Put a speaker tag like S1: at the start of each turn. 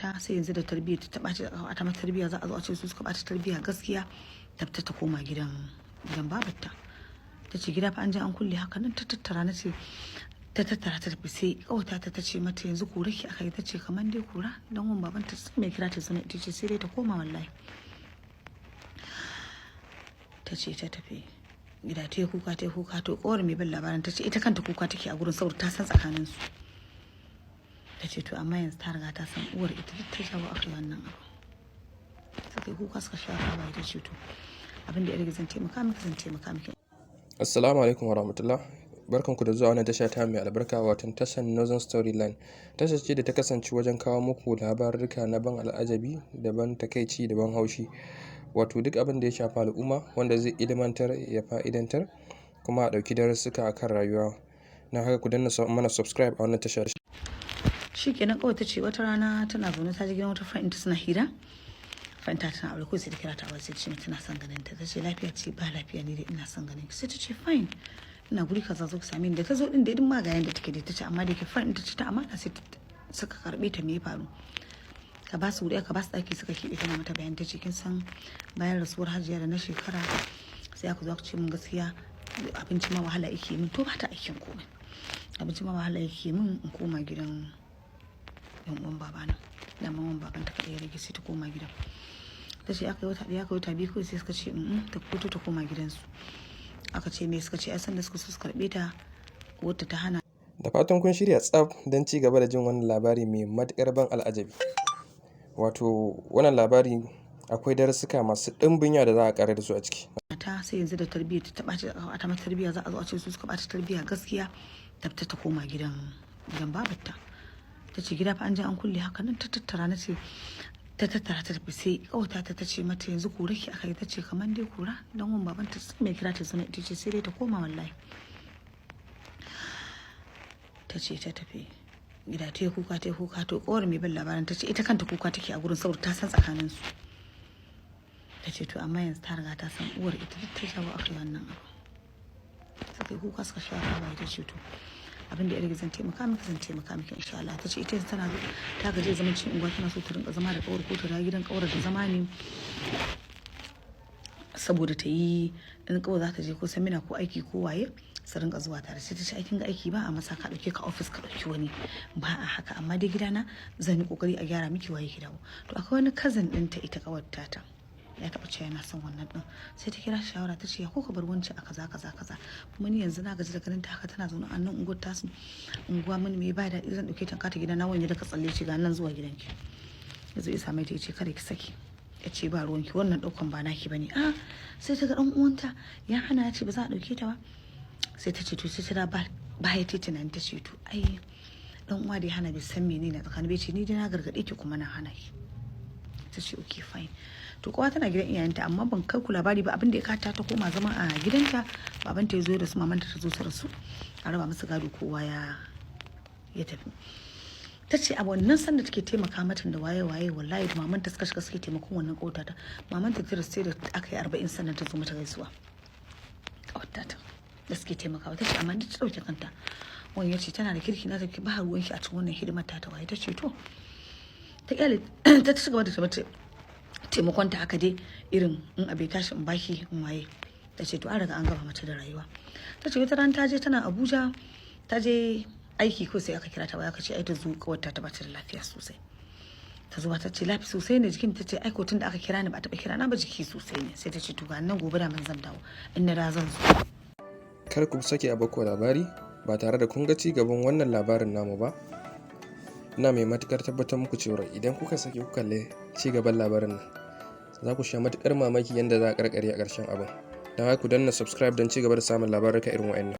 S1: mata sai yanzu da tarbiyya ta ɓaci a ta mata tarbiyya za a zo a ce su suka ɓata tarbiyya gaskiya ta koma gidan babarta. Ta ce gida fa an je an kulle haka nan ta tattara na ce ta tattara ta tafi sai kawata ta ce mata yanzu kura ki aka yi ta ce kamar dai kura dan wan babanta sai mai kira ta zama ita ce sai dai ta koma wallahi. Ta ce ta tafi gida ta yi kuka to kowar mai bin labarin ta ce ita kanta kuka take a gurin saboda ta san tsakanin su. Ta ce to amma yanzu ta riga ta san uwar ita duk ta jawo aka wannan abu. Suka yi kuka suka sha ba ita ce to abin da ya rage zan taimaka miki.
S2: Assalamu alaikum warahmatullah. Barkanku da zuwa wannan tasha ta mai albarka watan tashar Northern Storyline. Tashar ce da ta kasance wajen kawo muku labarurruka na ban al'ajabi, da ban takaici, da ban haushi. Wato duk abin da ya shafi al'umma wanda zai ilmantar ya fa'idantar kuma a ɗauki darussuka akan rayuwa. Na haka ku danna mana subscribe a wannan tashar.
S1: Shikenan kawai ta ce wata rana tana zaune ta je gidan wata friend ta suna hira. Friend ta tana aure ko sai ta kira ta aure sai ta ce tana son ganin ta. Ta ce lafiya ce ba lafiya ne dai ina son ganin ki. Sai ta ce fine. Ina guri kaza zo ki same ni. Da ta zo din da idin magayen da take da ta ce amma da ke friend ta ce ta amana sai suka karbe ta me ya faru. Ka ba su wuri aka ba su daki suka kibe tana mata bayan ta ce kin san bayan rasuwar Hajiya da na shekara sai aka zo aka ce mun gaskiya abinci ma wahala yake min to ba ta aikin komai. Abinci ma wahala yake min in koma gidan yan uwan babana. Da maman baban ta kadai ya rage sai ta koma gidan. Ta ce aka yi wata ɗaya aka yi wata biyu kawai sai suka ce ta fito ta koma gidansu. Aka ce me suka ce ai sanda suka so su karbe ta wata ta hana.
S2: Da fatan kun shirya tsaf don ci gaba da jin wannan labari mai matuƙar ban al'ajabi. Wato wannan labari akwai darussuka masu ɗimbin yawa da za a ƙara da su a ciki.
S1: Ta sai yanzu da tarbiyya ta ɓaci a ta mata tarbiyya za a zo a ce su suka ɓata tarbiyya gaskiya ta koma gidan babarta. Ta ce gida fa an je an kulle haka nan ta tattara na ce ta tattara ta tafi sai kawata ta ce mata yanzu kura ki aka yi ta ce kamar dai kura dan wan babanta sai mai kira ta zama ita ce sai dai ta koma wallahi. Ta ce ta tafi gida ta yi kuka to kowar mai bin labarin ta ce ita kanta kuka take a gurin saboda ta san tsakanin su. Ta ce to amma yanzu ta riga ta san uwar ita duk ta jawo aka wannan abu. Suka yi kuka suka sha ba ita ce to abin da ya rage zan taimaka miki insha Allah. Ta ce ita tana ta gaje zaman cikin unguwa tana so ta rinka zama da kawar ko ta da gidan kawar da zama ne saboda ta yi in kawai za ta je ko samina ko aiki ko waye su rinka zuwa tare. Sai ta ce aikin ga aiki ba a masa ka dauke ka office ka dauki wani ba a haka amma dai gidana zan yi kokari a gyara miki waye ki dawo. To akwai wani cousin ɗinta ita kawar ta ya taɓa cewa yana son wannan ɗin sai ta kira shawara ta ce ya ko ka bar wancan a kaza kuma ni yanzu na gaji da ganin ta haka tana zaune a nan unguwar tasu unguwa mini mai ba daɗi zan ɗauke ta kata gida na wani da ka tsalle ce ga nan zuwa gidanki. Yanzu isa mai ta ce kada ki saki ya ce ba ruwanki wannan ɗaukan ba naki bane sai ta ga ɗan uwanta ya hana ya ce ba za a ɗauke ta ba. Sai ta ce to sai ta ba ya ta tunani ta ce to ai ɗan uwa da ya hana bai san menene tsakanin bai ce ni dai na gargaɗe ki kuma na hana ki. Ta ce okay fine. To kowa tana gidan iyayenta amma ban kai ku labari ba abin da ya kata ta koma zama a gidanta babanta ya zo da su mamanta ta zo ta rasu a raba musu gado kowa ya tafi. Ta ce a wannan sanda take taimaka mata da waye wallahi mamanta suka shiga suke taimakon wannan kawata ta mamanta ta rasu da aka yi 40 sannan ta zo mata gaisuwa kawata ta da suke taimakawa. Ta ce amma duk ta dauke kanta wani ya ce tana da kirki na take ba ruwan shi a cikin wannan hidimar ta waye. Ta ce to ta kyale ta ci gaba da ta taimakon ta haka dai irin in abe tashi in baki in waye. Ta ce to an riga an gaba mata da rayuwa. Ta ce wata ran ta je tana Abuja ta je aiki ko sai aka kira ta waya aka ce ai ta zo kawarta ta bata da lafiya sosai. Ta zo ta ce lafiya sosai ne jikin ta ce ai ko tun da aka kira ni ba ta kira na ba jiki sosai ne. Sai ta ce to ga nan gobe da man zan dawo in na zan zo.
S2: Kar ku sake a bako labari ba tare da kun ga ci gaban wannan labarin namu ba. Ina mai matukar tabbatar muku cewa idan kuka sake ku kalle ci gaban labarin nan za ku sha matukar mamaki yadda za a karkare a ƙarshen abin. Don haka ku danna subscribe don ci gaba da samun labaruka irin wa'annan.